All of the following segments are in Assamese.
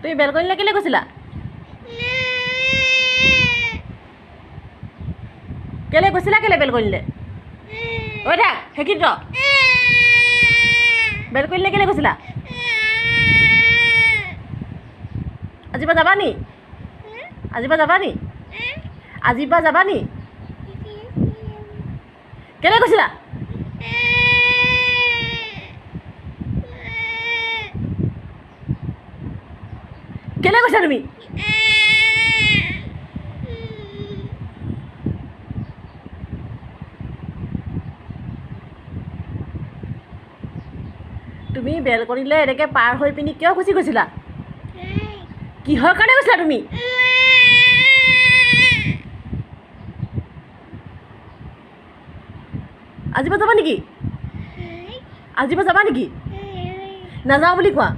তুমি বেলকনিলৈ কেলৈ গৈছিলা? কেলৈ গৈছিলা কেলৈ বেলকনিলৈ? ঐ থাক সেইখিনিত ৰ। বেলকনিলৈ কেলৈ গৈছিলা? আজিৰ পৰা যাবা নি? আজিৰ পৰা যাবা নি? আজিৰ পৰা যাবা নি? কেলৈ গৈছিলা? কেলৈ গৈছা তুমি? তুমি বেলকনিলৈ এনেকৈ পাৰ হৈ পিনি কিয় গুচি গৈছিলা? কিহৰ কাৰণে গৈছিলা তুমি? আজিৰ পৰা যাবা নেকি? আজিৰ পৰা যাবা নেকি? নাযাওঁ বুলি কোৱা।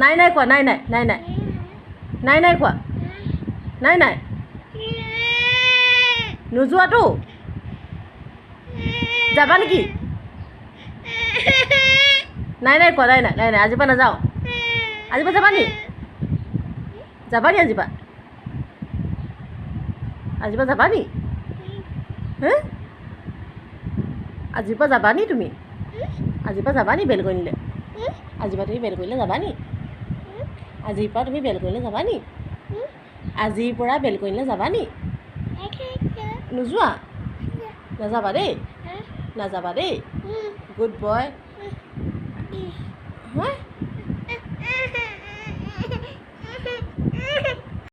নাই নাই কোৱা, নাই নাই নাই নাই নাই নাই কোৱা, নাই নাই নোযোৱাতো? যাবা নেকি? নাই নাই কোৱা, নাই নাই নাই নাই আজিৰ পৰা নাযাওঁ। আজিৰ পৰা যাবা নি? যাবা নি আজিৰ পৰা? আজিৰ পৰা যাবা নি? হে আজিৰ পৰা যাবা নি তুমি? আজিৰ পৰা যাবা নি বেলকনিলৈ? আজিৰ পৰা তুমি বেলকনিলৈ যাবা নি? আজিৰ পৰা তুমি বেলকনিলৈ যাবা নি? আজিৰ পৰা বেলকনিলৈ যাবা নি? নোযোৱা? নাযাবা দেই, নাযাবা দেই। Good boy. হা